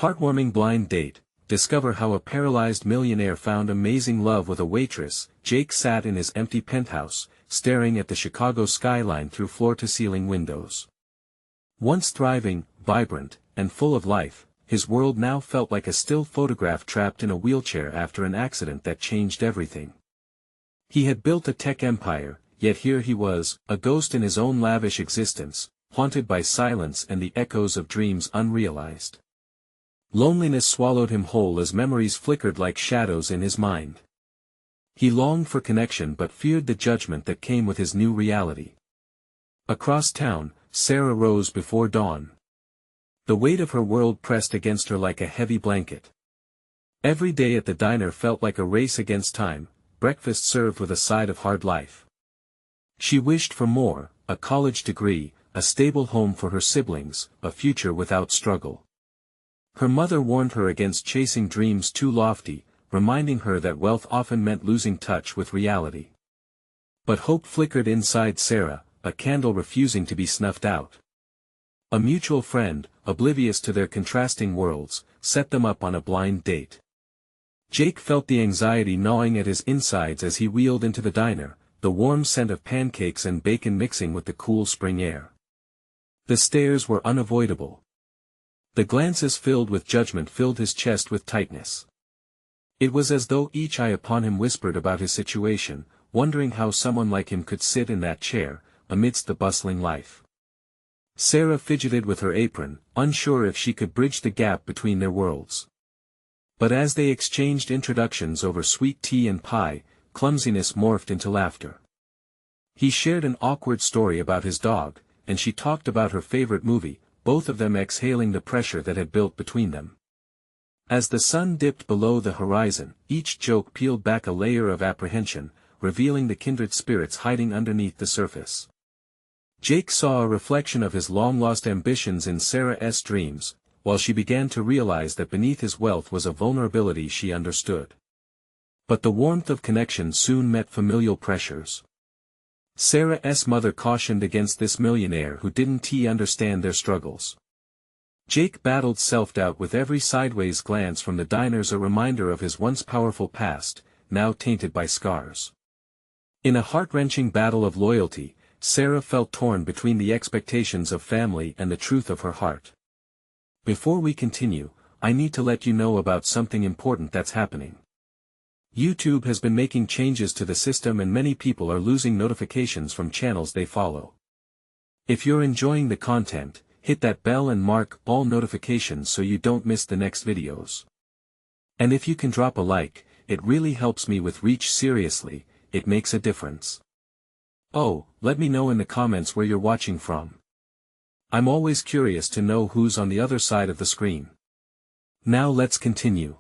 Heartwarming blind date. Discover how a paralyzed millionaire found amazing love with a waitress. Jake sat in his empty penthouse, staring at the Chicago skyline through floor-to-ceiling windows. Once thriving, vibrant, and full of life, his world now felt like a still photograph trapped in a wheelchair after an accident that changed everything. He had built a tech empire, yet here he was, a ghost in his own lavish existence, haunted by silence and the echoes of dreams unrealized. Loneliness swallowed him whole as memories flickered like shadows in his mind. He longed for connection but feared the judgment that came with his new reality. Across town, Sarah rose before dawn. The weight of her world pressed against her like a heavy blanket. Every day at the diner felt like a race against time, breakfast served with a side of hard life. She wished for more, a college degree, a stable home for her siblings, a future without struggle. Her mother warned her against chasing dreams too lofty, reminding her that wealth often meant losing touch with reality. But hope flickered inside Sarah, a candle refusing to be snuffed out. A mutual friend, oblivious to their contrasting worlds, set them up on a blind date. Jake felt the anxiety gnawing at his insides as he wheeled into the diner, the warm scent of pancakes and bacon mixing with the cool spring air. The stares were unavoidable. The glances filled with judgment filled his chest with tightness. It was as though each eye upon him whispered about his situation, wondering how someone like him could sit in that chair, amidst the bustling life. Sarah fidgeted with her apron, unsure if she could bridge the gap between their worlds. But as they exchanged introductions over sweet tea and pie, clumsiness morphed into laughter. He shared an awkward story about his dog, and she talked about her favorite movie, both of them exhaling the pressure that had built between them. As the sun dipped below the horizon, each joke peeled back a layer of apprehension, revealing the kindred spirits hiding underneath the surface. Jake saw a reflection of his long-lost ambitions in Sarah's dreams, while she began to realize that beneath his wealth was a vulnerability she understood. But the warmth of connection soon met familial pressures. Sarah's mother cautioned against this millionaire who didn't understand their struggles. Jake battled self-doubt with every sideways glance from the diners, a reminder of his once powerful past, now tainted by scars. In a heart-wrenching battle of loyalty, Sarah felt torn between the expectations of family and the truth of her heart. Before we continue, I need to let you know about something important that's happening. YouTube has been making changes to the system and many people are losing notifications from channels they follow. If you're enjoying the content, hit that bell and mark all notifications so you don't miss the next videos. And if you can drop a like, it really helps me with reach. Seriously, it makes a difference. Oh, let me know in the comments where you're watching from. I'm always curious to know who's on the other side of the screen. Now let's continue.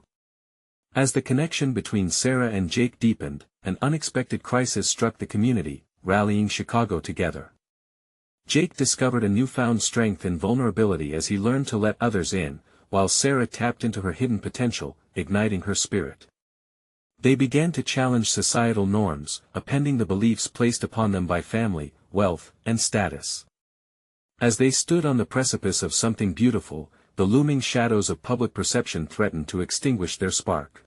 As the connection between Sarah and Jake deepened, an unexpected crisis struck the community, rallying Chicago together. Jake discovered a newfound strength in vulnerability as he learned to let others in, while Sarah tapped into her hidden potential, igniting her spirit. They began to challenge societal norms, upending the beliefs placed upon them by family, wealth, and status. As they stood on the precipice of something beautiful, the looming shadows of public perception threatened to extinguish their spark.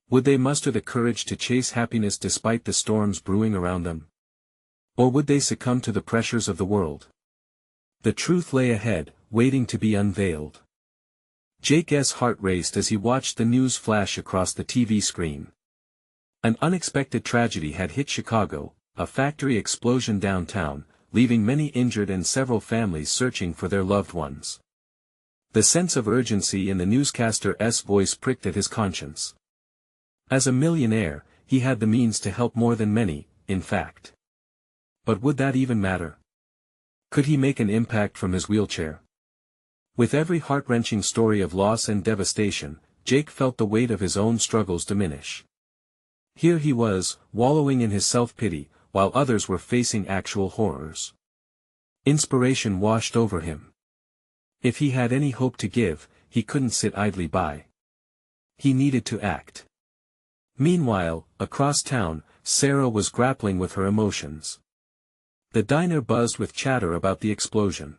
Would they muster the courage to chase happiness despite the storms brewing around them? Or would they succumb to the pressures of the world? The truth lay ahead, waiting to be unveiled. Jake's heart raced as he watched the news flash across the TV screen. An unexpected tragedy had hit Chicago, a factory explosion downtown, leaving many injured and several families searching for their loved ones. The sense of urgency in the newscaster's voice pricked at his conscience. As a millionaire, he had the means to help more than many, in fact. But would that even matter? Could he make an impact from his wheelchair? With every heart-wrenching story of loss and devastation, Jake felt the weight of his own struggles diminish. Here he was, wallowing in his self-pity, while others were facing actual horrors. Inspiration washed over him. If he had any hope to give, he couldn't sit idly by. He needed to act. Meanwhile, across town, Sarah was grappling with her emotions. The diner buzzed with chatter about the explosion.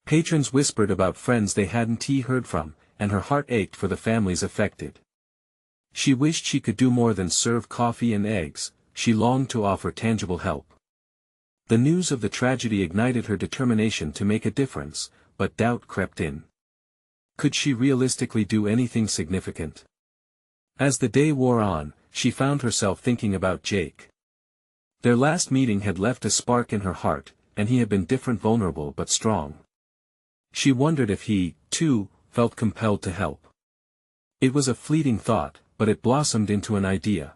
Patrons whispered about friends they hadn't heard from, and her heart ached for the families affected. She wished she could do more than serve coffee and eggs, she longed to offer tangible help. The news of the tragedy ignited her determination to make a difference, but doubt crept in. Could she realistically do anything significant? As the day wore on, she found herself thinking about Jake. Their last meeting had left a spark in her heart, and he had been different, vulnerable but strong. She wondered if he, too, felt compelled to help. It was a fleeting thought, but it blossomed into an idea.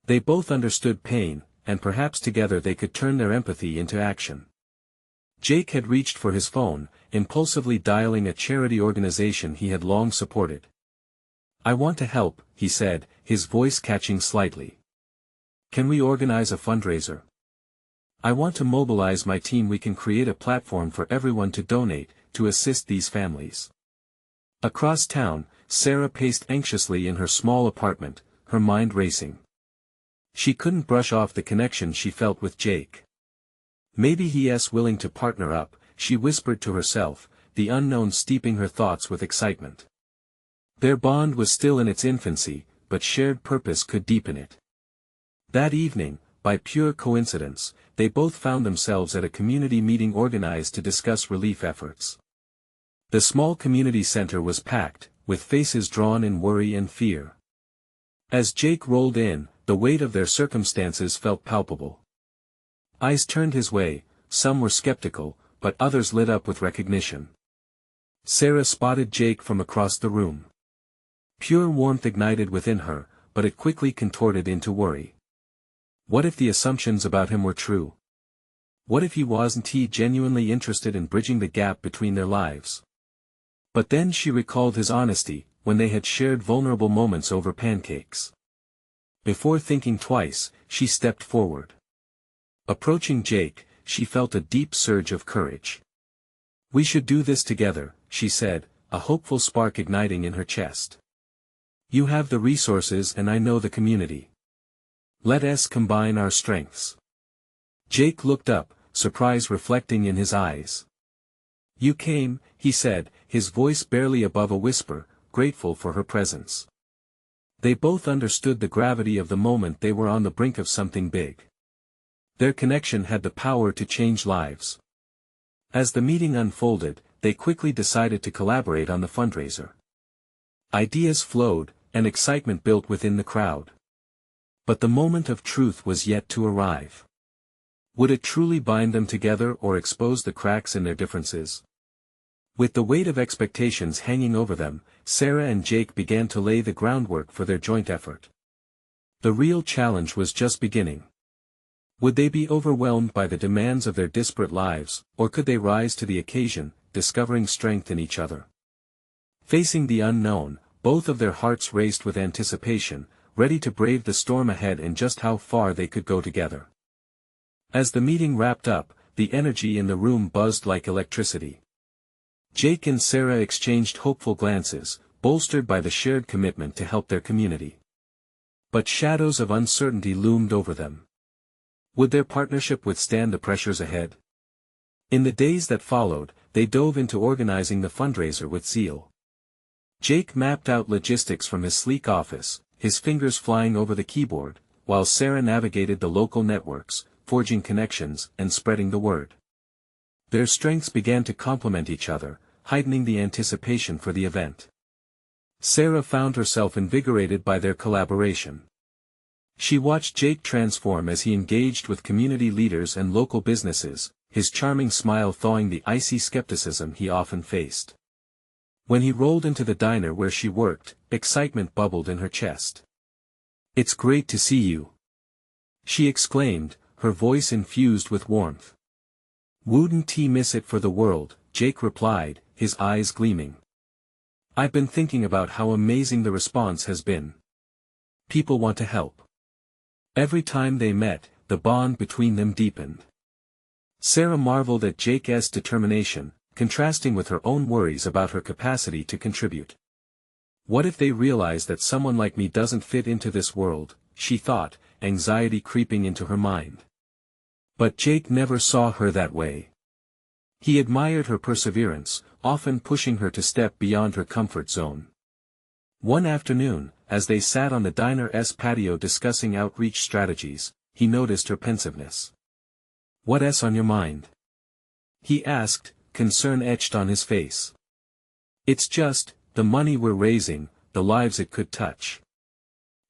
They both understood pain, and perhaps together they could turn their empathy into action. Jake had reached for his phone, impulsively dialing a charity organization he had long supported. "I want to help," he said, his voice catching slightly. "Can we organize a fundraiser? I want to mobilize my team. We can create a platform for everyone to donate, to assist these families." Across town, Sarah paced anxiously in her small apartment, her mind racing. She couldn't brush off the connection she felt with Jake. Maybe he's willing to partner up, she whispered to herself, the unknown steeping her thoughts with excitement. Their bond was still in its infancy, but shared purpose could deepen it. That evening, by pure coincidence, they both found themselves at a community meeting organized to discuss relief efforts. The small community center was packed, with faces drawn in worry and fear. As Jake rolled in, the weight of their circumstances felt palpable. Eyes turned his way, some were skeptical, but others lit up with recognition. Sarah spotted Jake from across the room. Pure warmth ignited within her, but it quickly contorted into worry. What if the assumptions about him were true? What if he wasn't genuinely interested in bridging the gap between their lives? But then she recalled his honesty, when they had shared vulnerable moments over pancakes. Before thinking twice, she stepped forward. Approaching Jake, she felt a deep surge of courage. "We should do this together," she said, a hopeful spark igniting in her chest. "You have the resources and I know the community. Let us combine our strengths." Jake looked up, surprise reflecting in his eyes. "You came," he said, his voice barely above a whisper, grateful for her presence. They both understood the gravity of the moment. They were on the brink of something big. Their connection had the power to change lives. As the meeting unfolded, they quickly decided to collaborate on the fundraiser. Ideas flowed, and excitement built within the crowd. But the moment of truth was yet to arrive. Would it truly bind them together or expose the cracks in their differences? With the weight of expectations hanging over them, Sarah and Jake began to lay the groundwork for their joint effort. The real challenge was just beginning. Would they be overwhelmed by the demands of their disparate lives, or could they rise to the occasion, discovering strength in each other? Facing the unknown, both of their hearts raced with anticipation, ready to brave the storm ahead and just how far they could go together. As the meeting wrapped up, the energy in the room buzzed like electricity. Jake and Sarah exchanged hopeful glances, bolstered by the shared commitment to help their community. But shadows of uncertainty loomed over them. Would their partnership withstand the pressures ahead? In the days that followed, they dove into organizing the fundraiser with zeal. Jake mapped out logistics from his sleek office, his fingers flying over the keyboard, while Sarah navigated the local networks, forging connections and spreading the word. Their strengths began to complement each other, heightening the anticipation for the event. Sarah found herself invigorated by their collaboration. She watched Jake transform as he engaged with community leaders and local businesses, his charming smile thawing the icy skepticism he often faced. When he rolled into the diner where she worked, excitement bubbled in her chest. "It's great to see you," she exclaimed, her voice infused with warmth. "Wouldn't miss it for the world," Jake replied, his eyes gleaming. "I've been thinking about how amazing the response has been. People want to help." Every time they met, the bond between them deepened. Sarah marveled at Jake's determination, contrasting with her own worries about her capacity to contribute. "What if they realize that someone like me doesn't fit into this world?" she thought, anxiety creeping into her mind. But Jake never saw her that way. He admired her perseverance, often pushing her to step beyond her comfort zone. One afternoon, as they sat on the diner's patio discussing outreach strategies, he noticed her pensiveness. "What's on your mind?" he asked, concern etched on his face. "It's just, the money we're raising, the lives it could touch.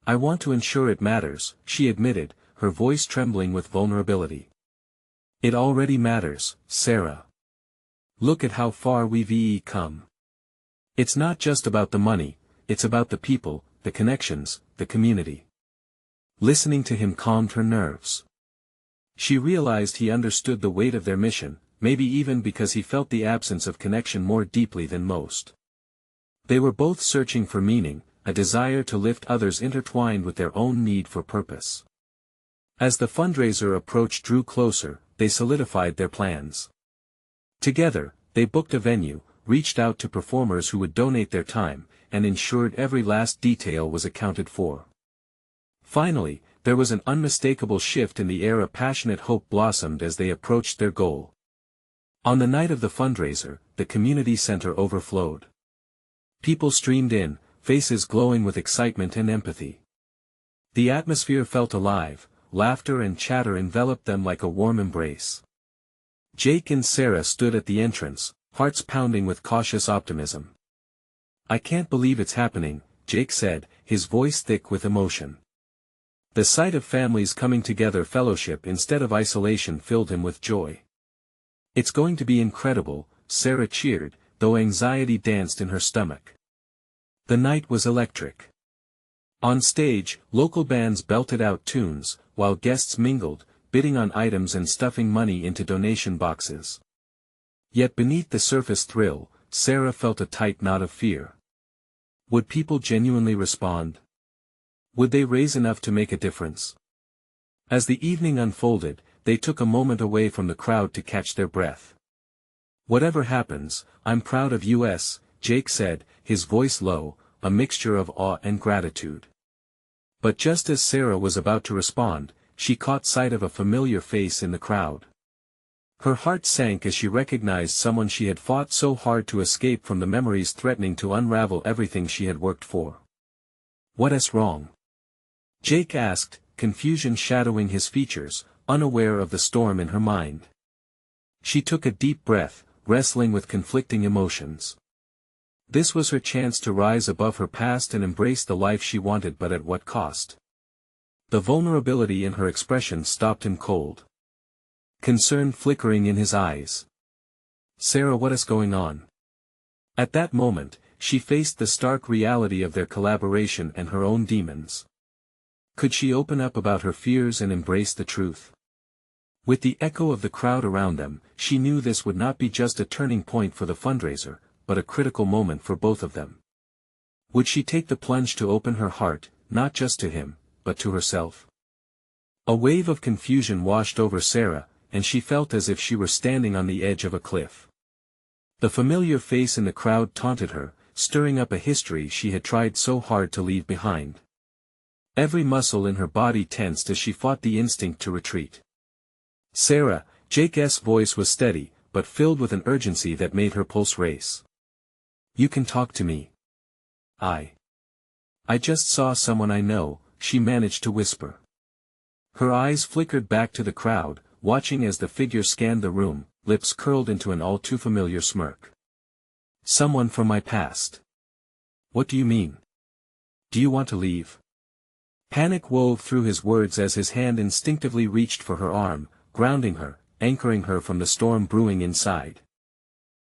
I want to ensure it matters," she admitted, her voice trembling with vulnerability. "It already matters, Sarah. Look at how far we've come. It's not just about the money, it's about the people, the connections, the community." Listening to him calmed her nerves. She realized he understood the weight of their mission, maybe even because he felt the absence of connection more deeply than most. They were both searching for meaning, a desire to lift others intertwined with their own need for purpose. As the fundraiser approach drew closer, they solidified their plans. Together, they booked a venue, reached out to performers who would donate their time, and ensured every last detail was accounted for. Finally, there was an unmistakable shift in the air. A passionate hope blossomed as they approached their goal. On the night of the fundraiser, the community center overflowed. People streamed in, faces glowing with excitement and empathy. The atmosphere felt alive, laughter and chatter enveloped them like a warm embrace. Jake and Sarah stood at the entrance, hearts pounding with cautious optimism. "I can't believe it's happening," Jake said, his voice thick with emotion. The sight of families coming together, fellowship instead of isolation, filled him with joy. "It's going to be incredible," Sarah cheered, though anxiety danced in her stomach. The night was electric. On stage, local bands belted out tunes, while guests mingled, bidding on items and stuffing money into donation boxes. Yet beneath the surface thrill, Sarah felt a tight knot of fear. Would people genuinely respond? Would they raise enough to make a difference? As the evening unfolded, they took a moment away from the crowd to catch their breath. "Whatever happens, I'm proud of us," Jake said, his voice low, a mixture of awe and gratitude. But just as Sarah was about to respond, she caught sight of a familiar face in the crowd. Her heart sank as she recognized someone she had fought so hard to escape from, the memories threatening to unravel everything she had worked for. "What's wrong?" Jake asked, confusion shadowing his features, unaware of the storm in her mind. She took a deep breath, wrestling with conflicting emotions. This was her chance to rise above her past and embrace the life she wanted, but at what cost? The vulnerability in her expression stopped him cold. Concern flickering in his eyes. "Sarah, what's going on?" At that moment, she faced the stark reality of their collaboration and her own demons. Could she open up about her fears and embrace the truth? With the echo of the crowd around them, she knew this would not be just a turning point for the fundraiser, but a critical moment for both of them. Would she take the plunge to open her heart, not just to him, but to herself? A wave of confusion washed over Sarah, and she felt as if she were standing on the edge of a cliff. The familiar face in the crowd taunted her, stirring up a history she had tried so hard to leave behind. Every muscle in her body tensed as she fought the instinct to retreat. "Sarah," Jake's voice was steady, but filled with an urgency that made her pulse race. "You can talk to me. I just saw someone I know," she managed to whisper. Her eyes flickered back to the crowd, watching as the figure scanned the room, lips curled into an all-too-familiar smirk. "Someone from my past. What do you mean? Do you want to leave?" Panic wove through his words as his hand instinctively reached for her arm, grounding her, anchoring her from the storm brewing inside.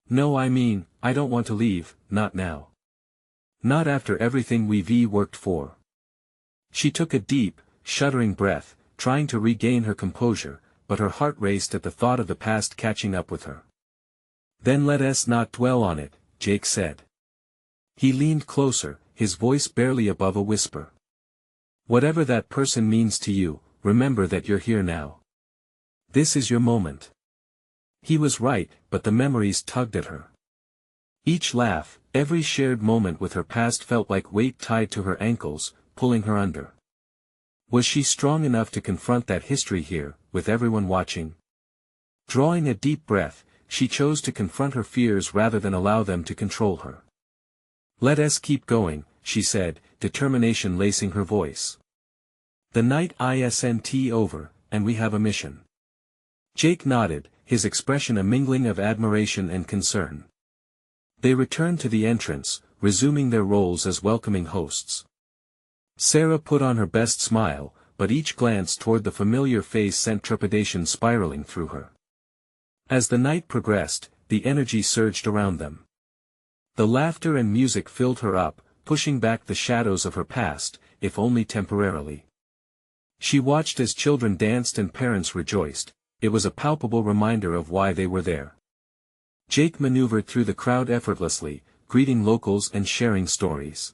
"No, I mean, I don't want to leave, not now. Not after everything we've worked for." She took a deep, shuddering breath, trying to regain her composure, but her heart raced at the thought of the past catching up with her. "Then let us not dwell on it," Jake said. He leaned closer, his voice barely above a whisper. "Whatever that person means to you, remember that you're here now. This is your moment." He was right, but the memories tugged at her. Each laugh, every shared moment with her past felt like weight tied to her ankles, pulling her under. Was she strong enough to confront that history here, with everyone watching? Drawing a deep breath, she chose to confront her fears rather than allow them to control her. "Let us keep going," she said, determination lacing her voice. "The night isn't over, and we have a mission." Jake nodded, his expression a mingling of admiration and concern. They returned to the entrance, resuming their roles as welcoming hosts. Sarah put on her best smile, but each glance toward the familiar face sent trepidation spiraling through her. As the night progressed, the energy surged around them. The laughter and music filled her up, pushing back the shadows of her past, if only temporarily. She watched as children danced and parents rejoiced. It was a palpable reminder of why they were there. Jake maneuvered through the crowd effortlessly, greeting locals and sharing stories.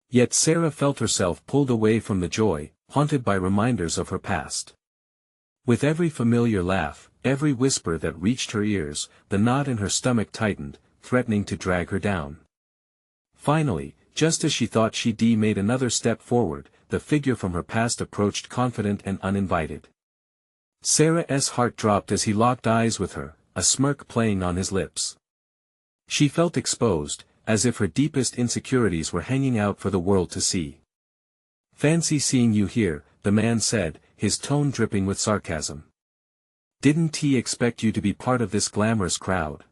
Yet Sarah felt herself pulled away from the joy, haunted by reminders of her past. With every familiar laugh, every whisper that reached her ears, the knot in her stomach tightened, threatening to drag her down. Finally, just as she thought she'd made another step forward, the figure from her past approached confident and uninvited. Sarah's heart dropped as he locked eyes with her, a smirk playing on his lips. She felt exposed, as if her deepest insecurities were hanging out for the world to see. "Fancy seeing you here," the man said, his tone dripping with sarcasm. "Didn't he expect you to be part of this glamorous crowd?"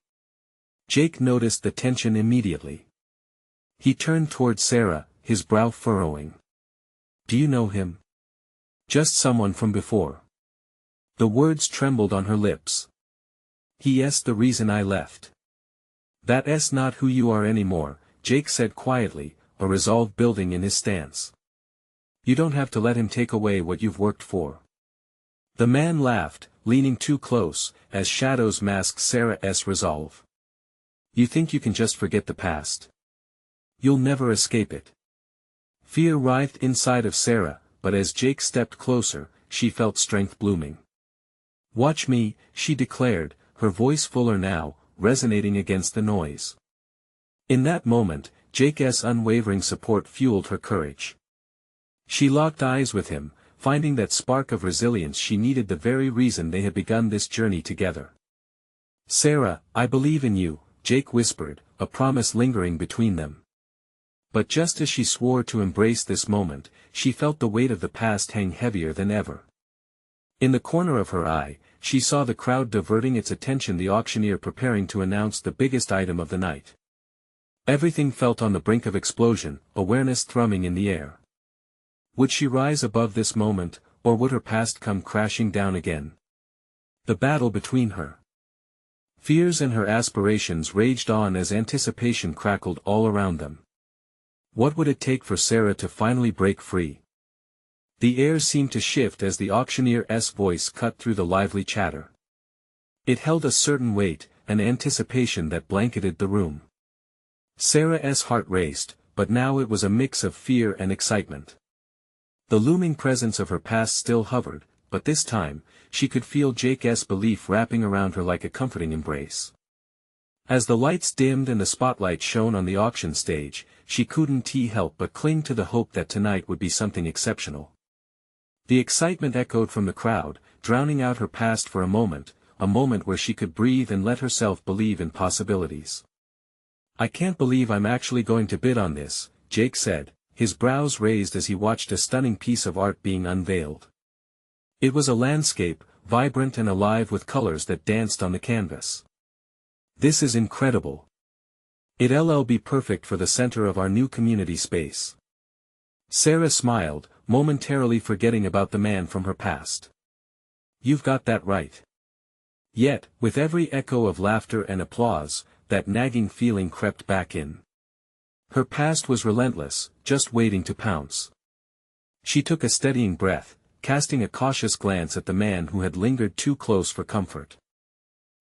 Jake noticed the tension immediately. He turned toward Sarah, his brow furrowing. "Do you know him?" "Just someone from before." The words trembled on her lips. "He's the reason I left." "That's not who you are anymore," Jake said quietly, a resolve building in his stance. "You don't have to let him take away what you've worked for." The man laughed, leaning too close, as shadows masked Sarah's resolve. "You think you can just forget the past? You'll never escape it." Fear writhed inside of Sarah, but as Jake stepped closer, she felt strength blooming. "Watch me," she declared, her voice fuller now, resonating against the noise. In that moment, Jake's unwavering support fueled her courage. She locked eyes with him, finding that spark of resilience she needed, the very reason they had begun this journey together. "Sarah, I believe in you," Jake whispered, a promise lingering between them. But just as she swore to embrace this moment, she felt the weight of the past hang heavier than ever. In the corner of her eye, she saw the crowd diverting its attention, the auctioneer preparing to announce the biggest item of the night. Everything felt on the brink of explosion, awareness thrumming in the air. Would she rise above this moment, or would her past come crashing down again? The battle between her fears and her aspirations raged on as anticipation crackled all around them. What would it take for Sarah to finally break free? The air seemed to shift as the auctioneer's voice cut through the lively chatter. It held a certain weight, an anticipation that blanketed the room. Sarah's heart raced, but now it was a mix of fear and excitement. The looming presence of her past still hovered, but this time, she could feel Jake's belief wrapping around her like a comforting embrace. As the lights dimmed and the spotlight shone on the auction stage, she couldn't help but cling to the hope that tonight would be something exceptional. The excitement echoed from the crowd, drowning out her past for a moment where she could breathe and let herself believe in possibilities. "I can't believe I'm actually going to bid on this," Jake said, his brows raised as he watched a stunning piece of art being unveiled. It was a landscape, vibrant and alive with colors that danced on the canvas. "This is incredible. It'll be perfect for the center of our new community space." Sarah smiled, momentarily forgetting about the man from her past. "You've got that right." Yet, with every echo of laughter and applause, that nagging feeling crept back in. Her past was relentless, just waiting to pounce. She took a steadying breath, casting a cautious glance at the man who had lingered too close for comfort.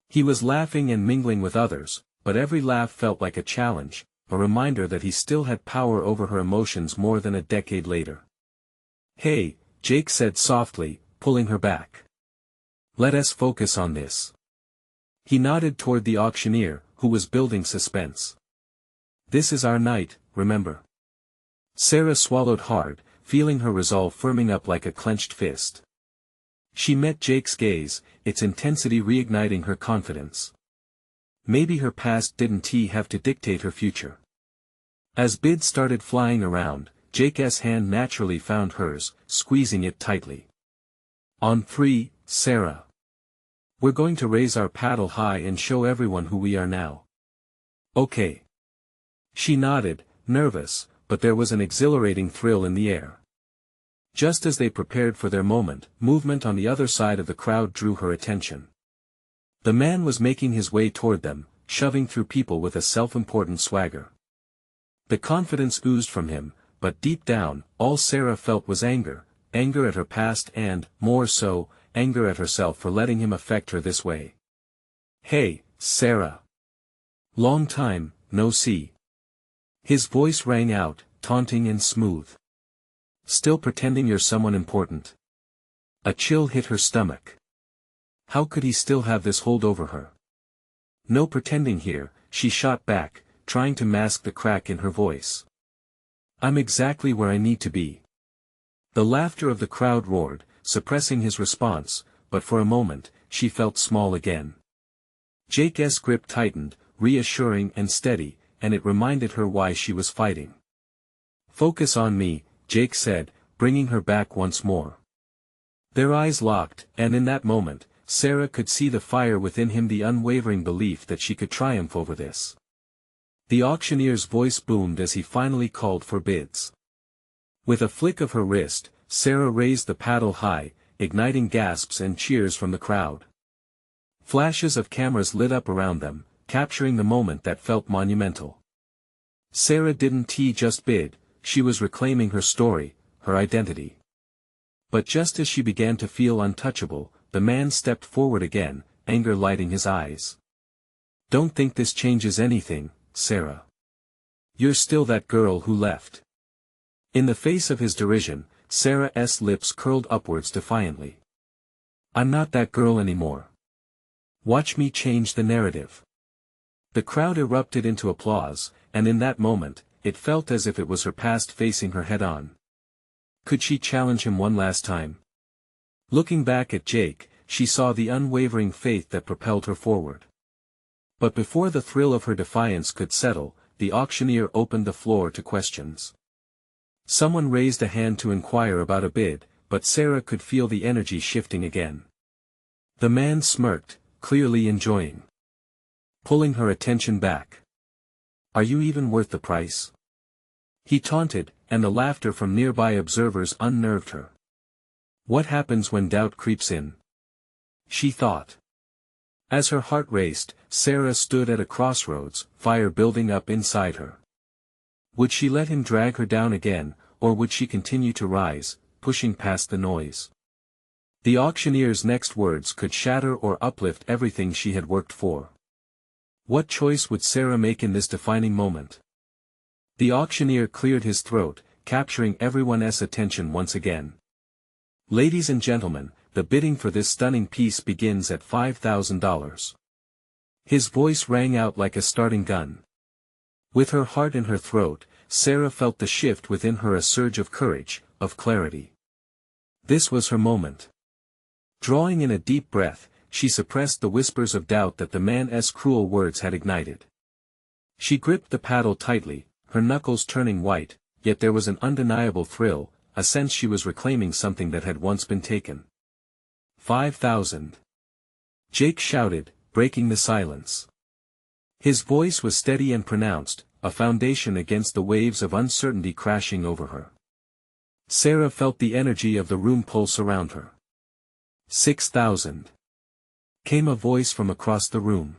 He was laughing and mingling with others, but every laugh felt like a challenge, a reminder that he still had power over her emotions more than a decade later. "Hey," Jake said softly, pulling her back. "Let us focus on this." He nodded toward the auctioneer, who was building suspense. "This is our night, remember." Sarah swallowed hard, feeling her resolve firming up like a clenched fist. She met Jake's gaze, its intensity reigniting her confidence. Maybe her past didn't have to dictate her future. As bids started flying around, Jake's hand naturally found hers, squeezing it tightly. On 3, Sarah. We're going to raise our paddle high and show everyone who we are now. Okay. She nodded, nervous, but there was an exhilarating thrill in the air. Just as they prepared for their moment, movement on the other side of the crowd drew her attention. The man was making his way toward them, shoving through people with a self-important swagger. The confidence oozed from him, but deep down, all Sarah felt was anger at her past and, more so, anger at herself for letting him affect her this way. Hey, Sarah. Long time, no see. His voice rang out, taunting and smooth. Still pretending you're someone important? A chill hit her stomach. How could he still have this hold over her? No pretending here, she shot back, trying to mask the crack in her voice. I'm exactly where I need to be. The laughter of the crowd roared, suppressing his response, but for a moment, she felt small again. Jake's grip tightened, reassuring and steady, and it reminded her why she was fighting. Focus on me, Jake said, bringing her back once more. Their eyes locked, and in that moment, Sarah could see the fire within him, the unwavering belief that she could triumph over this. The auctioneer's voice boomed as he finally called for bids. With a flick of her wrist, Sarah raised the paddle high, igniting gasps and cheers from the crowd. Flashes of cameras lit up around them, capturing the moment that felt monumental. Sarah didn't just bid, she was reclaiming her story, her identity. But just as she began to feel untouchable, the man stepped forward again, anger lighting his eyes. Don't think this changes anything, Sarah. You're still that girl who left. In the face of his derision, Sarah's lips curled upwards defiantly. I'm not that girl anymore. Watch me change the narrative. The crowd erupted into applause, and in that moment, it felt as if it was her past facing her head-on. Could she challenge him one last time? Looking back at Jake, she saw the unwavering faith that propelled her forward. But before the thrill of her defiance could settle, the auctioneer opened the floor to questions. Someone raised a hand to inquire about a bid, but Sarah could feel the energy shifting again. The man smirked, clearly enjoying. Pulling her attention back. Are you even worth the price? He taunted, and the laughter from nearby observers unnerved her. What happens when doubt creeps in? She thought. As her heart raced, Sarah stood at a crossroads, fire building up inside her. Would she let him drag her down again, or would she continue to rise, pushing past the noise? The auctioneer's next words could shatter or uplift everything she had worked for. What choice would Sarah make in this defining moment? The auctioneer cleared his throat, capturing everyone's attention once again. Ladies and gentlemen, the bidding for this stunning piece begins at $5,000. His voice rang out like a starting gun. With her heart in her throat, Sarah felt the shift within her, a surge of courage, of clarity. This was her moment. Drawing in a deep breath, she suppressed the whispers of doubt that the man's cruel words had ignited. She gripped the paddle tightly, her knuckles turning white, yet there was an undeniable thrill, a sense she was reclaiming something that had once been taken. 5,000. Jake shouted, breaking the silence. His voice was steady and pronounced, a foundation against the waves of uncertainty crashing over her. Sarah felt the energy of the room pulse around her. 6,000. Came a voice from across the room.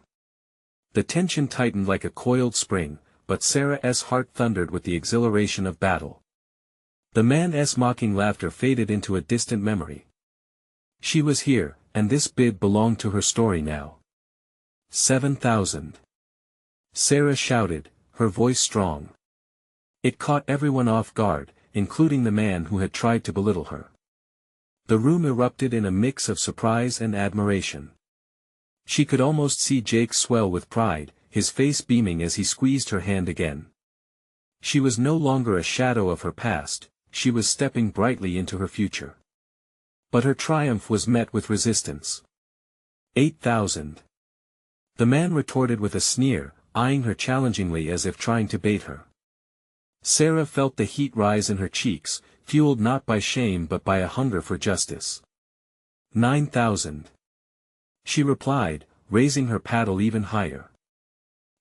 The tension tightened like a coiled spring, but Sarah's heart thundered with the exhilaration of battle. The man's mocking laughter faded into a distant memory. She was here, and this bid belonged to her story now. 7,000. Sarah shouted, her voice strong. It caught everyone off guard, including the man who had tried to belittle her. The room erupted in a mix of surprise and admiration. She could almost see Jake swell with pride, his face beaming as he squeezed her hand again. She was no longer a shadow of her past, she was stepping brightly into her future. But her triumph was met with resistance. 8,000. The man retorted with a sneer, eyeing her challengingly as if trying to bait her. Sarah felt the heat rise in her cheeks, fueled not by shame but by a hunger for justice. 9,000. She replied, raising her paddle even higher.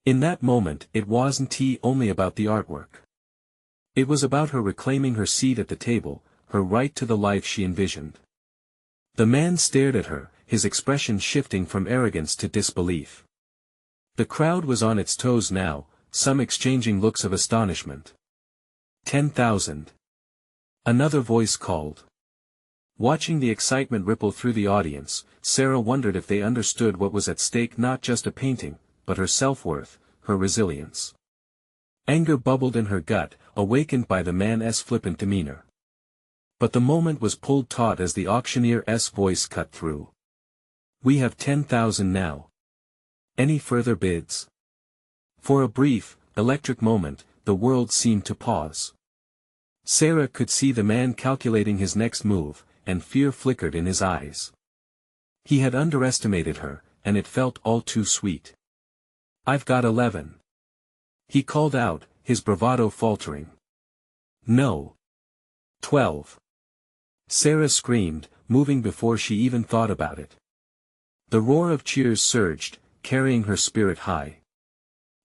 In that moment it wasn't only about the artwork. It was about her reclaiming her seat at the table, her right to the life she envisioned. The man stared at her, his expression shifting from arrogance to disbelief. The crowd was on its toes now, some exchanging looks of astonishment. 10,000. Another voice called. Watching the excitement ripple through the audience, Sarah wondered if they understood what was at stake, not just a painting, but her self-worth, her resilience. Anger bubbled in her gut, awakened by the man's flippant demeanor. But the moment was pulled taut as the auctioneer's voice cut through. "We have 10,000 now. Any further bids?" For a brief, electric moment, the world seemed to pause. Sarah could see the man calculating his next move, and fear flickered in his eyes. He had underestimated her, and it felt all too sweet. "I've got 11. He called out, his bravado faltering. "No. 12. Sarah screamed, moving before she even thought about it. The roar of cheers surged, carrying her spirit high.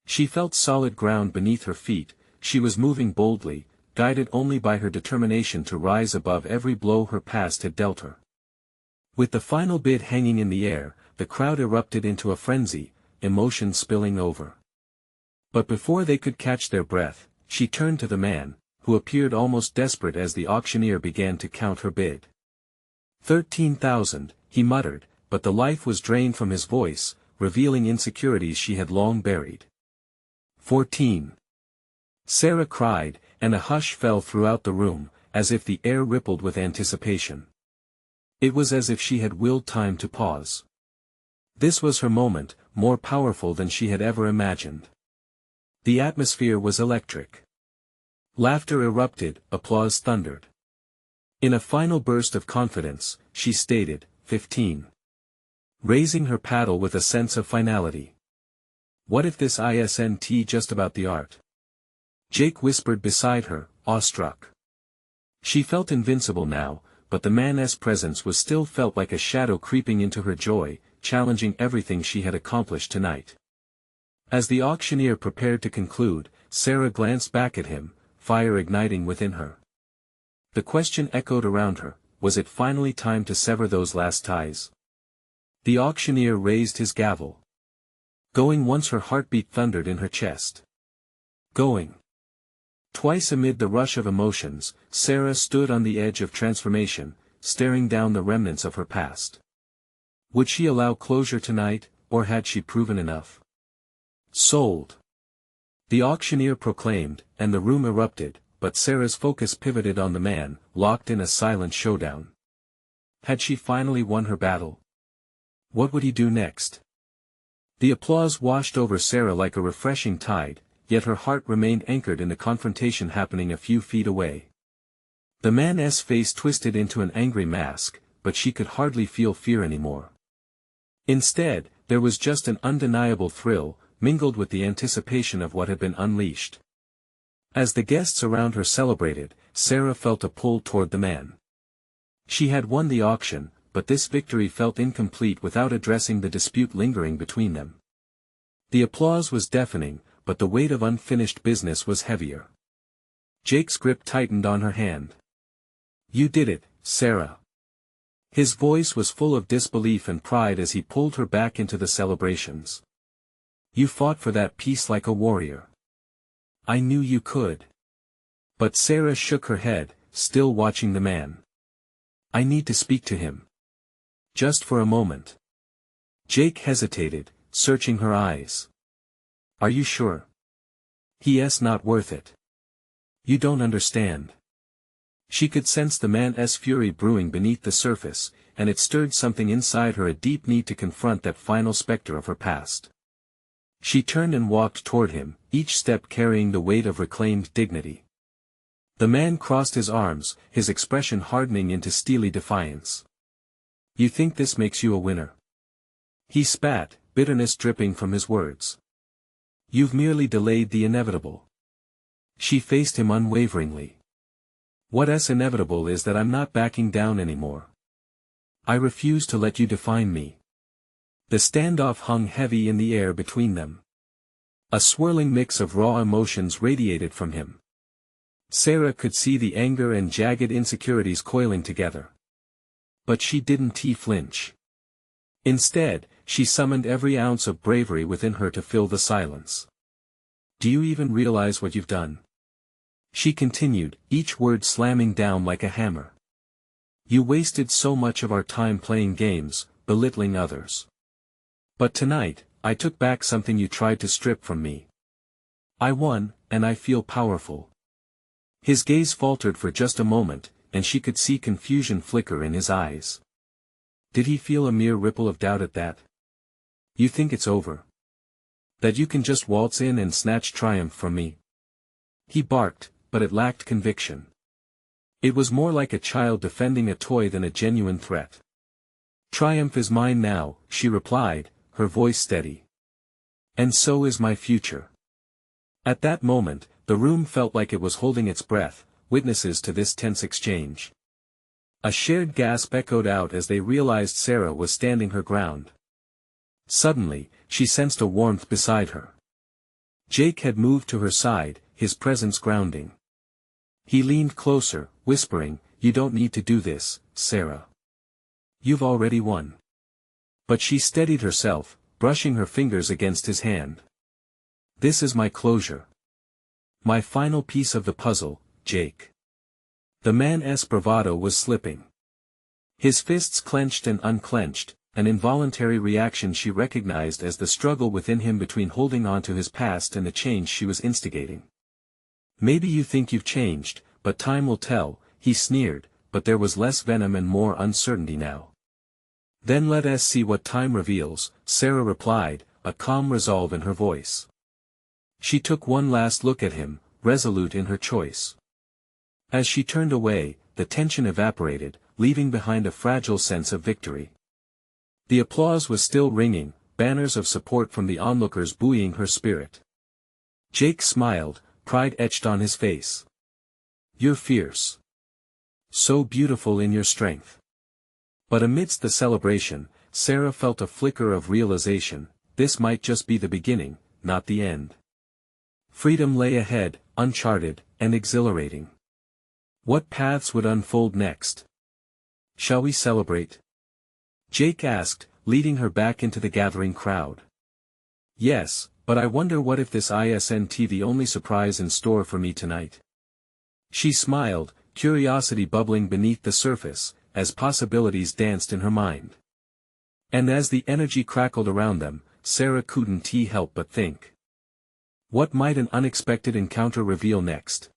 She felt solid ground beneath her feet, she was moving boldly, guided only by her determination to rise above every blow her past had dealt her. With the final bid hanging in the air, the crowd erupted into a frenzy, emotion spilling over. But before they could catch their breath, she turned to the man, who appeared almost desperate as the auctioneer began to count her bid. 13,000, he muttered, but the life was drained from his voice, revealing insecurities she had long buried. 14. Sarah cried, and a hush fell throughout the room, as if the air rippled with anticipation. It was as if she had willed time to pause. This was her moment, more powerful than she had ever imagined. The atmosphere was electric. Laughter erupted, applause thundered. In a final burst of confidence, she stated, 15. Raising her paddle with a sense of finality. "What if this isn't just about the art?" Jake whispered beside her, awestruck. She felt invincible now, but the man's presence was still felt like a shadow creeping into her joy, challenging everything she had accomplished tonight. As the auctioneer prepared to conclude, Sarah glanced back at him, fire igniting within her. The question echoed around her, was it finally time to sever those last ties? The auctioneer raised his gavel. Going once, her heartbeat thundered in her chest. Going twice. Amid the rush of emotions, Sarah stood on the edge of transformation, staring down the remnants of her past. Would she allow closure tonight, or had she proven enough? "Sold!" the auctioneer proclaimed, and the room erupted, but Sarah's focus pivoted on the man, locked in a silent showdown. Had she finally won her battle? What would he do next? The applause washed over Sarah like a refreshing tide, yet her heart remained anchored in the confrontation happening a few feet away. The man's face twisted into an angry mask, but she could hardly feel fear anymore. Instead, there was just an undeniable thrill, mingled with the anticipation of what had been unleashed. As the guests around her celebrated, Sarah felt a pull toward the man. She had won the auction, but this victory felt incomplete without addressing the dispute lingering between them. The applause was deafening, but the weight of unfinished business was heavier. Jake's grip tightened on her hand. "You did it, Sarah." His voice was full of disbelief and pride as he pulled her back into the celebrations. "You fought for that peace like a warrior. I knew you could." But Sarah shook her head, still watching the man. "I need to speak to him. Just for a moment." Jake hesitated, searching her eyes. "Are you sure? He's not worth it. You don't understand." She could sense the man's fury brewing beneath the surface, and it stirred something inside her, a deep need to confront that final specter of her past. She turned and walked toward him, each step carrying the weight of reclaimed dignity. The man crossed his arms, his expression hardening into steely defiance. "You think this makes you a winner?" He spat, bitterness dripping from his words. You've merely delayed the inevitable. She faced him unwaveringly. What's inevitable is that I'm not backing down anymore. I refuse to let you define me. The standoff hung heavy in the air between them. A swirling mix of raw emotions radiated from him. Sarah could see the anger and jagged insecurities coiling together. But she didn't flinch. Instead, she summoned every ounce of bravery within her to fill the silence. Do you even realize what you've done? She continued, each word slamming down like a hammer. You wasted so much of our time playing games, belittling others. But tonight, I took back something you tried to strip from me. I won, and I feel powerful. His gaze faltered for just a moment, and she could see confusion flicker in his eyes. Did he feel a mere ripple of doubt at that? You think it's over? That you can just waltz in and snatch triumph from me? He barked, but it lacked conviction. It was more like a child defending a toy than a genuine threat. Triumph is mine now, she replied, her voice steady. And so is my future. At that moment, the room felt like it was holding its breath, witnesses to this tense exchange. A shared gasp echoed out as they realized Sarah was standing her ground. Suddenly, she sensed a warmth beside her. Jake had moved to her side, his presence grounding. He leaned closer, whispering, "You don't need to do this, Sarah. You've already won." But she steadied herself, brushing her fingers against his hand. This is my closure. My final piece of the puzzle, Jake. The man's bravado was slipping. His fists clenched and unclenched, an involuntary reaction she recognized as the struggle within him between holding on to his past and the change she was instigating. Maybe you think you've changed, but time will tell, he sneered, but there was less venom and more uncertainty now. Then let us see what time reveals, Sarah replied, a calm resolve in her voice. She took one last look at him, resolute in her choice. As she turned away, the tension evaporated, leaving behind a fragile sense of victory. The applause was still ringing, banners of support from the onlookers buoying her spirit. Jake smiled, pride etched on his face. You're fierce. So beautiful in your strength. But amidst the celebration, Sarah felt a flicker of realization, this might just be the beginning, not the end. Freedom lay ahead, uncharted, and exhilarating. What paths would unfold next? Shall we celebrate? Jake asked, leading her back into the gathering crowd. Yes, but I wonder what if this isn't the only surprise in store for me tonight. She smiled, curiosity bubbling beneath the surface, as possibilities danced in her mind. And as the energy crackled around them, Sarah couldn't help but think. What might an unexpected encounter reveal next?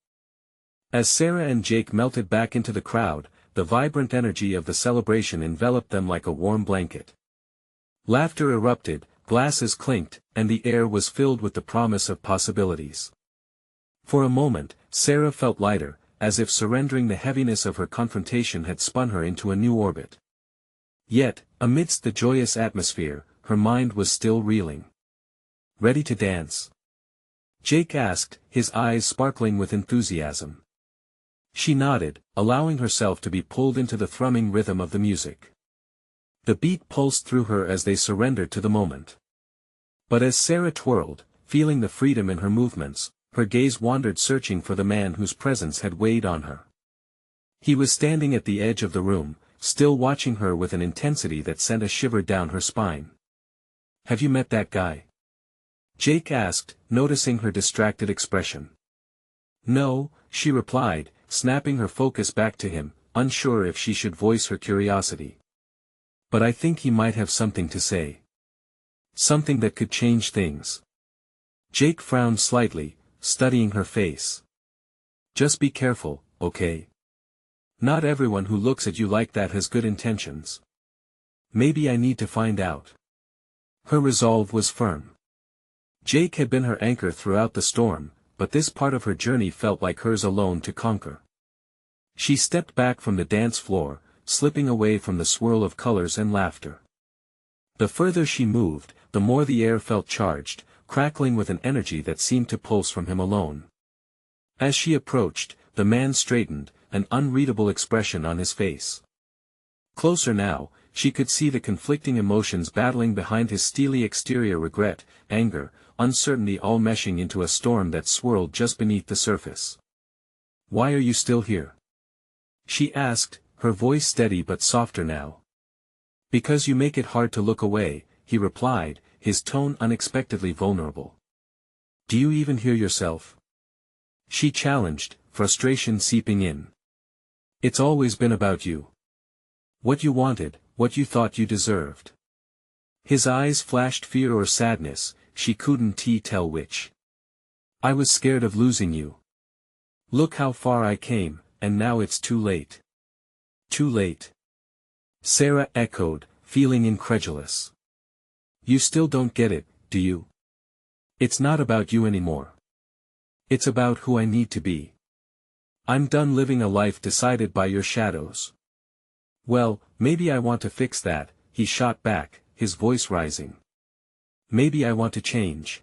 As Sarah and Jake melted back into the crowd, the vibrant energy of the celebration enveloped them like a warm blanket. Laughter erupted, glasses clinked, and the air was filled with the promise of possibilities. For a moment, Sarah felt lighter, as if surrendering the heaviness of her confrontation had spun her into a new orbit. Yet, amidst the joyous atmosphere, her mind was still reeling. Ready to dance? Jake asked, his eyes sparkling with enthusiasm. She nodded, allowing herself to be pulled into the thrumming rhythm of the music. The beat pulsed through her as they surrendered to the moment. But as Sarah twirled, feeling the freedom in her movements, her gaze wandered searching for the man whose presence had weighed on her. He was standing at the edge of the room, still watching her with an intensity that sent a shiver down her spine. Have you met that guy? Jake asked, noticing her distracted expression. No, she replied, snapping her focus back to him, unsure if she should voice her curiosity. But I think he might have something to say. Something that could change things. Jake frowned slightly, studying her face. Just be careful, okay? Not everyone who looks at you like that has good intentions. Maybe I need to find out. Her resolve was firm. Jake had been her anchor throughout the storm, but this part of her journey felt like hers alone to conquer. She stepped back from the dance floor, slipping away from the swirl of colors and laughter. The further she moved, the more the air felt charged, crackling with an energy that seemed to pulse from him alone. As she approached, the man straightened, an unreadable expression on his face. Closer now, she could see the conflicting emotions battling behind his steely exterior: regret, anger, uncertainty, all meshing into a storm that swirled just beneath the surface. "Why are you still here?" she asked, her voice steady but softer now. "Because you make it hard to look away," he replied, his tone unexpectedly vulnerable. "Do you even hear yourself?" she challenged, frustration seeping in. "It's always been about you. What you wanted, what you thought you deserved." His eyes flashed fear or sadness, she couldn't tell which. "I was scared of losing you. Look how far I came, and now it's too late." "Too late?" Sarah echoed, feeling incredulous. "You still don't get it, do you? It's not about you anymore. It's about who I need to be. I'm done living a life decided by your shadows." "Well, maybe I want to fix that," he shot back, his voice rising. "Maybe I want to change."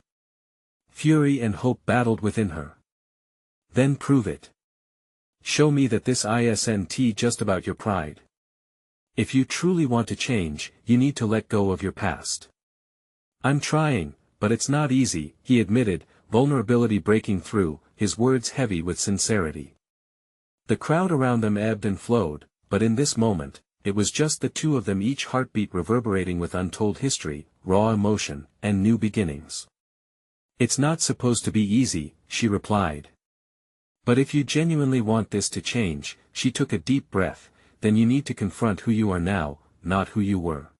Fury and hope battled within her. "Then prove it. Show me that this isn't just about your pride. If you truly want to change, you need to let go of your past." "I'm trying, but it's not easy," he admitted, vulnerability breaking through, his words heavy with sincerity. The crowd around them ebbed and flowed, but in this moment, it was just the two of them, each heartbeat reverberating with untold history, raw emotion, and new beginnings. "It's not supposed to be easy," she replied. "But if you genuinely want this to change," she took a deep breath, "then you need to confront who you are now, not who you were."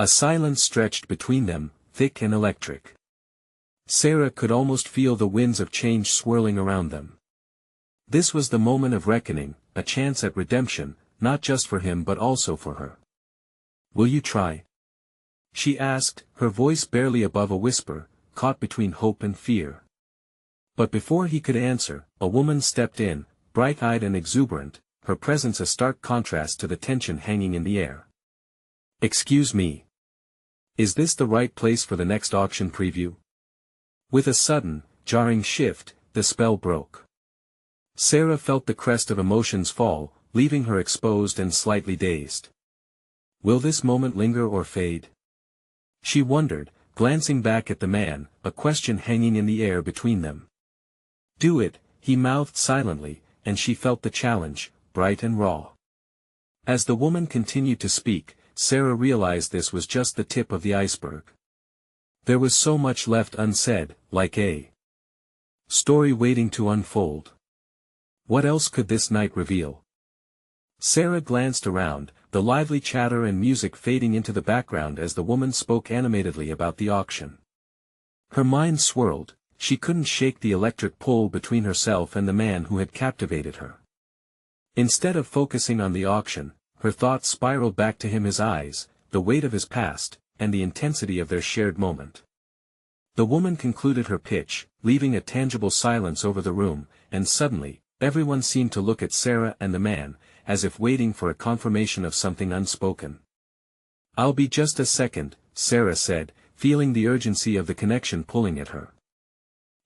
A silence stretched between them, thick and electric. Sarah could almost feel the winds of change swirling around them. This was the moment of reckoning, a chance at redemption, not just for him but also for her. "Will you try?" she asked, her voice barely above a whisper, caught between hope and fear. But before he could answer, a woman stepped in, bright-eyed and exuberant, her presence a stark contrast to the tension hanging in the air. "Excuse me. Is this the right place for the next auction preview?" With a sudden, jarring shift, the spell broke. Sarah felt the crest of emotions fall, leaving her exposed and slightly dazed. Will this moment linger or fade? She wondered, glancing back at the man, a question hanging in the air between them. "Do it," he mouthed silently, and she felt the challenge, bright and raw. As the woman continued to speak, Sarah realized this was just the tip of the iceberg. There was so much left unsaid, like a story waiting to unfold. What else could this night reveal? Sarah glanced around, the lively chatter and music fading into the background as the woman spoke animatedly about the auction. Her mind swirled, she couldn't shake the electric pull between herself and the man who had captivated her. Instead of focusing on the auction, her thoughts spiraled back to him, his eyes, the weight of his past, and the intensity of their shared moment. The woman concluded her pitch, leaving a tangible silence over the room, and suddenly, everyone seemed to look at Sarah and the man, as if waiting for a confirmation of something unspoken. "I'll be just a second," Sarah said, feeling the urgency of the connection pulling at her.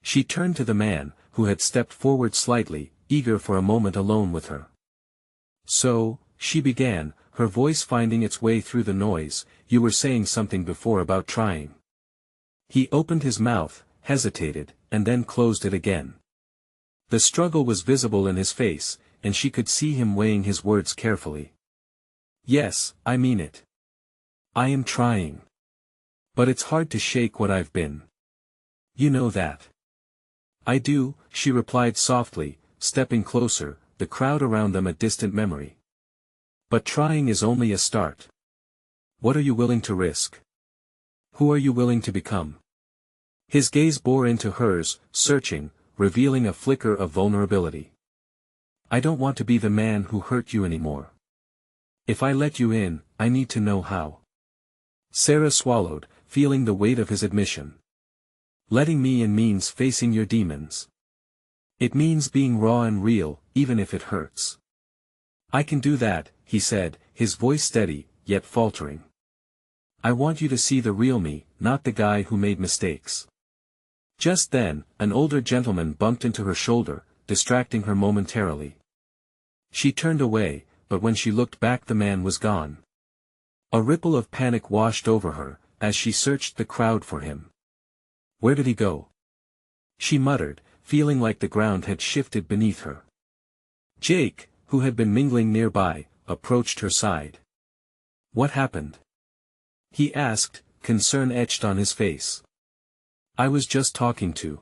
She turned to the man, who had stepped forward slightly, eager for a moment alone with her. "So," she began, her voice finding its way through the noise, "you were saying something before about trying." He opened his mouth, hesitated, and then closed it again. The struggle was visible in his face, and she could see him weighing his words carefully. "Yes, I mean it. I am trying. But it's hard to shake what I've been. You know that." "I do," she replied softly, stepping closer, the crowd around them a distant memory. "But trying is only a start. What are you willing to risk? Who are you willing to become?" His gaze bore into hers, searching, revealing a flicker of vulnerability. "I don't want to be the man who hurt you anymore. If I let you in, I need to know how." Sarah swallowed, feeling the weight of his admission. "Letting me in means facing your demons. It means being raw and real, even if it hurts." "I can do that," he said, his voice steady, yet faltering. I want you to see the real me, not the guy who made mistakes. Just then, an older gentleman bumped into her shoulder, distracting her momentarily. She turned away, but when she looked back the man was gone. A ripple of panic washed over her, as she searched the crowd for him. Where did he go? She muttered, feeling like the ground had shifted beneath her. Jake, who had been mingling nearby, approached her side. What happened? He asked, concern etched on his face. I was just talking to.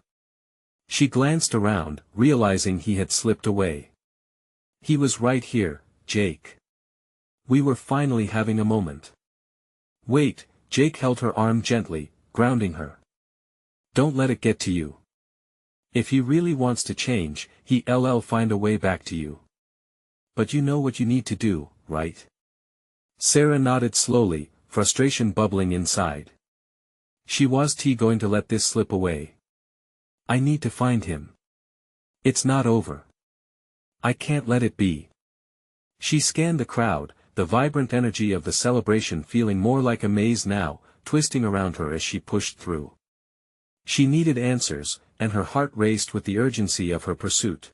She glanced around, realizing he had slipped away. He was right here, Jake. We were finally having a moment. Wait, Jake held her arm gently, grounding her. Don't let it get to you. If he really wants to change, he'll find a way back to you. But you know what you need to do, right? Sarah nodded slowly, frustration bubbling inside. She was going to let this slip away. I need to find him. It's not over. I can't let it be. She scanned the crowd, the vibrant energy of the celebration feeling more like a maze now, twisting around her as she pushed through. She needed answers, and her heart raced with the urgency of her pursuit.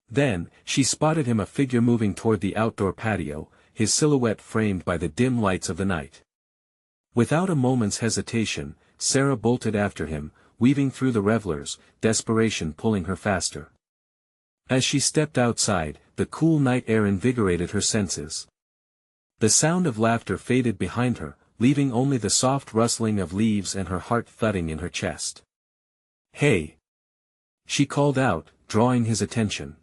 Then, she spotted him, a figure moving toward the outdoor patio, his silhouette framed by the dim lights of the night. Without a moment's hesitation, Sarah bolted after him, weaving through the revelers, desperation pulling her faster. As she stepped outside, the cool night air invigorated her senses. The sound of laughter faded behind her, leaving only the soft rustling of leaves and her heart thudding in her chest. Hey! She called out, drawing his attention.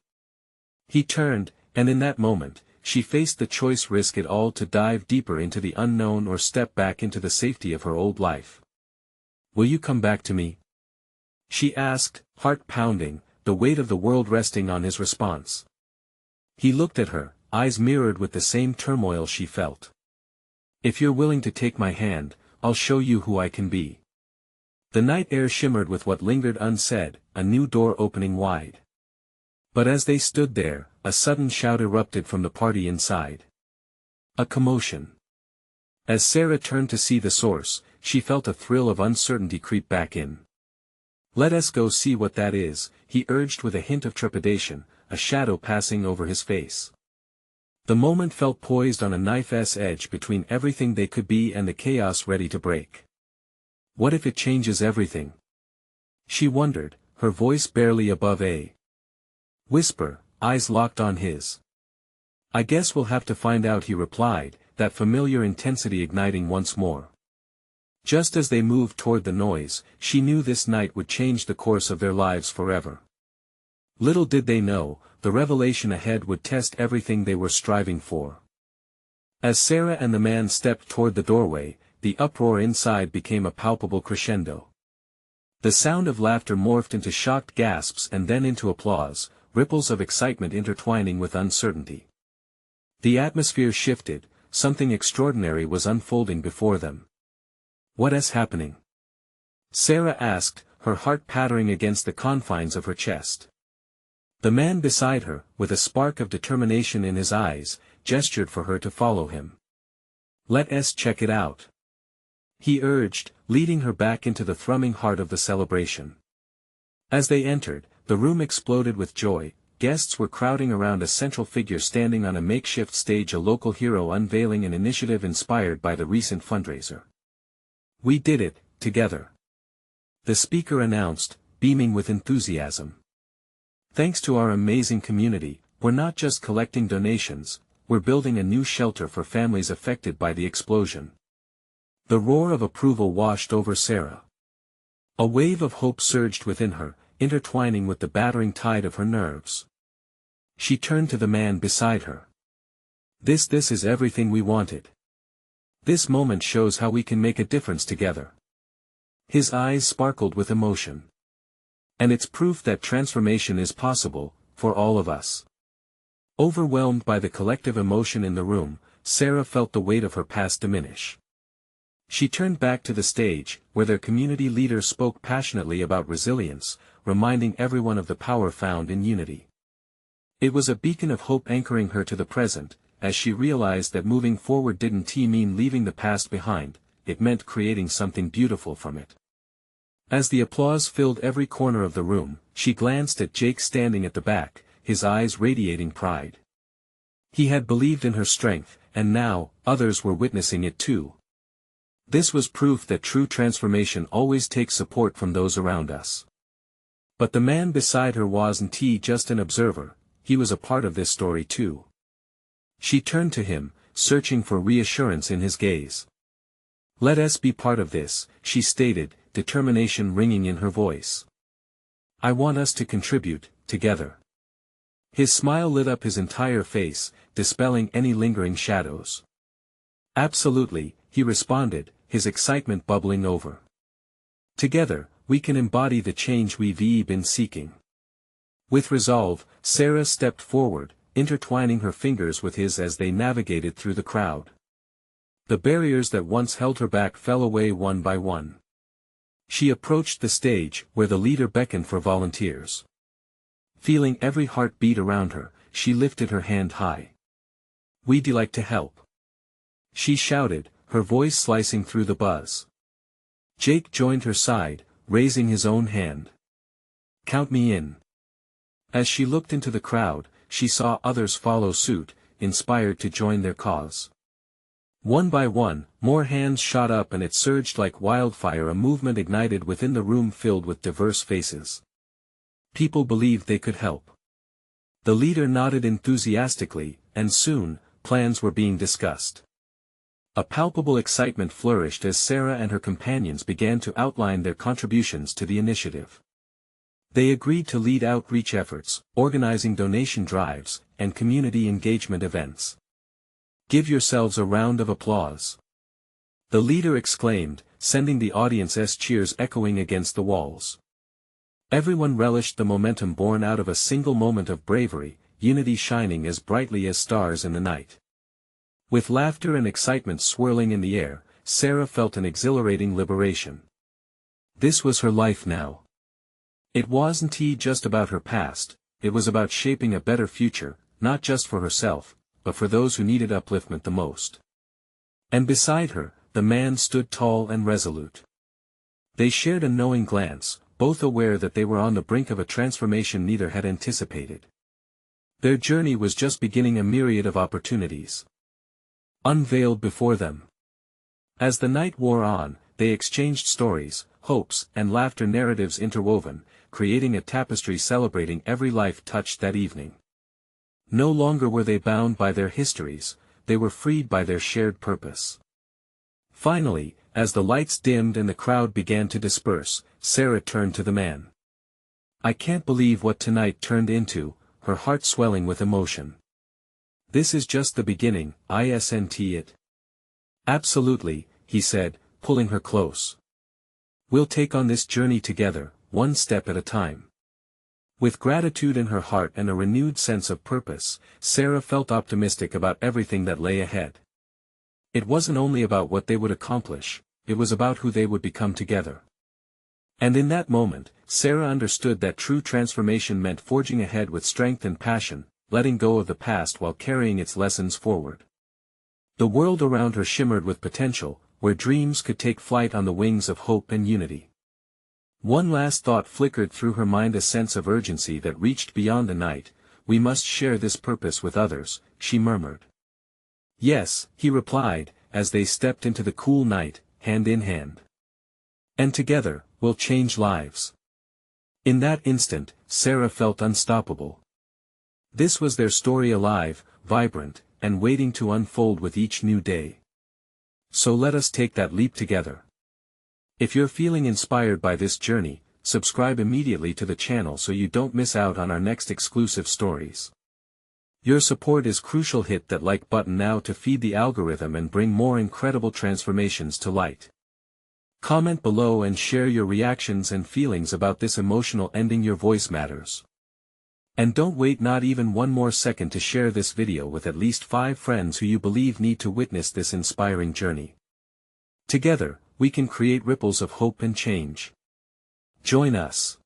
He turned, and in that moment, she faced the choice: risk it all to dive deeper into the unknown or step back into the safety of her old life. Will you come back to me? She asked, heart pounding, the weight of the world resting on his response. He looked at her, eyes mirrored with the same turmoil she felt. If you're willing to take my hand, I'll show you who I can be. The night air shimmered with what lingered unsaid, a new door opening wide. But as they stood there, a sudden shout erupted from the party inside. A commotion. As Sarah turned to see the source, she felt a thrill of uncertainty creep back in. Let us go see what that is, he urged with a hint of trepidation, a shadow passing over his face. The moment felt poised on a knife's edge between everything they could be and the chaos ready to break. What if it changes everything? She wondered, her voice barely above a whisper, eyes locked on his. I guess we'll have to find out, he replied, that familiar intensity igniting once more. Just as they moved toward the noise, she knew this night would change the course of their lives forever. Little did they know, the revelation ahead would test everything they were striving for. As Sarah and the man stepped toward the doorway, the uproar inside became a palpable crescendo. The sound of laughter morphed into shocked gasps and then into applause, ripples of excitement intertwining with uncertainty. The atmosphere shifted, something extraordinary was unfolding before them. What is happening? Sarah asked, her heart pattering against the confines of her chest. The man beside her, with a spark of determination in his eyes, gestured for her to follow him. Let's check it out. He urged, leading her back into the thrumming heart of the celebration. As they entered, the room exploded with joy. Guests were crowding around a central figure standing on a makeshift stage, a local hero unveiling an initiative inspired by the recent fundraiser. We did it, together. The speaker announced, beaming with enthusiasm. Thanks to our amazing community, we're not just collecting donations, we're building a new shelter for families affected by the explosion. The roar of approval washed over Sarah. A wave of hope surged within her, intertwining with the battering tide of her nerves. She turned to the man beside her. This is everything we wanted. This moment shows how we can make a difference together. His eyes sparkled with emotion. And it's proof that transformation is possible, for all of us. Overwhelmed by the collective emotion in the room, Sarah felt the weight of her past diminish. She turned back to the stage, where their community leader spoke passionately about resilience, reminding everyone of the power found in unity. It was a beacon of hope anchoring her to the present, as she realized that moving forward didn't mean leaving the past behind, it meant creating something beautiful from it. As the applause filled every corner of the room, she glanced at Jake standing at the back, his eyes radiating pride. He had believed in her strength, and now, others were witnessing it too. This was proof that true transformation always takes support from those around us. But the man beside her wasn't just an observer, he was a part of this story too. She turned to him, searching for reassurance in his gaze. "Let us be part of this," she stated, determination ringing in her voice. "I want us to contribute, together." His smile lit up his entire face, dispelling any lingering shadows. "Absolutely," he responded, his excitement bubbling over. "Together, we can embody the change we've been seeking." With resolve, Sarah stepped forward, intertwining her fingers with his as they navigated through the crowd. The barriers that once held her back fell away one by one. She approached the stage, where the leader beckoned for volunteers. Feeling every heart beat around her, she lifted her hand high. "We'd like to help," she shouted, her voice slicing through the buzz. Jake joined her side, raising his own hand. "Count me in." As she looked into the crowd, she saw others follow suit, inspired to join their cause. One by one, more hands shot up and it surged like wildfire, a movement ignited within the room filled with diverse faces. People believed they could help. The leader nodded enthusiastically, and soon, plans were being discussed. A palpable excitement flourished as Sarah and her companions began to outline their contributions to the initiative. They agreed to lead outreach efforts, organizing donation drives, and community engagement events. "Give yourselves a round of applause," the leader exclaimed, sending the audience's cheers echoing against the walls. Everyone relished the momentum born out of a single moment of bravery, unity shining as brightly as stars in the night. With laughter and excitement swirling in the air, Sarah felt an exhilarating liberation. This was her life now. It wasn't just about her past, it was about shaping a better future, not just for herself, but for those who needed upliftment the most. And beside her, the man stood tall and resolute. They shared a knowing glance, both aware that they were on the brink of a transformation neither had anticipated. Their journey was just beginning, a myriad of opportunities unveiled before them. As the night wore on, they exchanged stories, hopes, and laughter, narratives interwoven, creating a tapestry celebrating every life touched that evening. No longer were they bound by their histories, they were freed by their shared purpose. Finally, as the lights dimmed and the crowd began to disperse, Sarah turned to the man. "I can't believe what tonight turned into," her heart swelling with emotion. "This is just the beginning, isn't it?" "Absolutely," he said, pulling her close. "We'll take on this journey together, one step at a time." With gratitude in her heart and a renewed sense of purpose, Sarah felt optimistic about everything that lay ahead. It wasn't only about what they would accomplish, it was about who they would become together. And in that moment, Sarah understood that true transformation meant forging ahead with strength and passion, letting go of the past while carrying its lessons forward. The world around her shimmered with potential, where dreams could take flight on the wings of hope and unity. One last thought flickered through her mind, a sense of urgency that reached beyond the night. "We must share this purpose with others," she murmured. "Yes," he replied, as they stepped into the cool night, hand in hand. "And together, we'll change lives." In that instant, Sarah felt unstoppable. This was their story, alive, vibrant, and waiting to unfold with each new day. So let us take that leap together. If you're feeling inspired by this journey, subscribe immediately to the channel so you don't miss out on our next exclusive stories. Your support is crucial. Hit that like button now to feed the algorithm and bring more incredible transformations to light. Comment below and share your reactions and feelings about this emotional ending. Your voice matters. And don't wait not even one more second to share this video with at least 5 friends who you believe need to witness this inspiring journey. Together, we can create ripples of hope and change. Join us.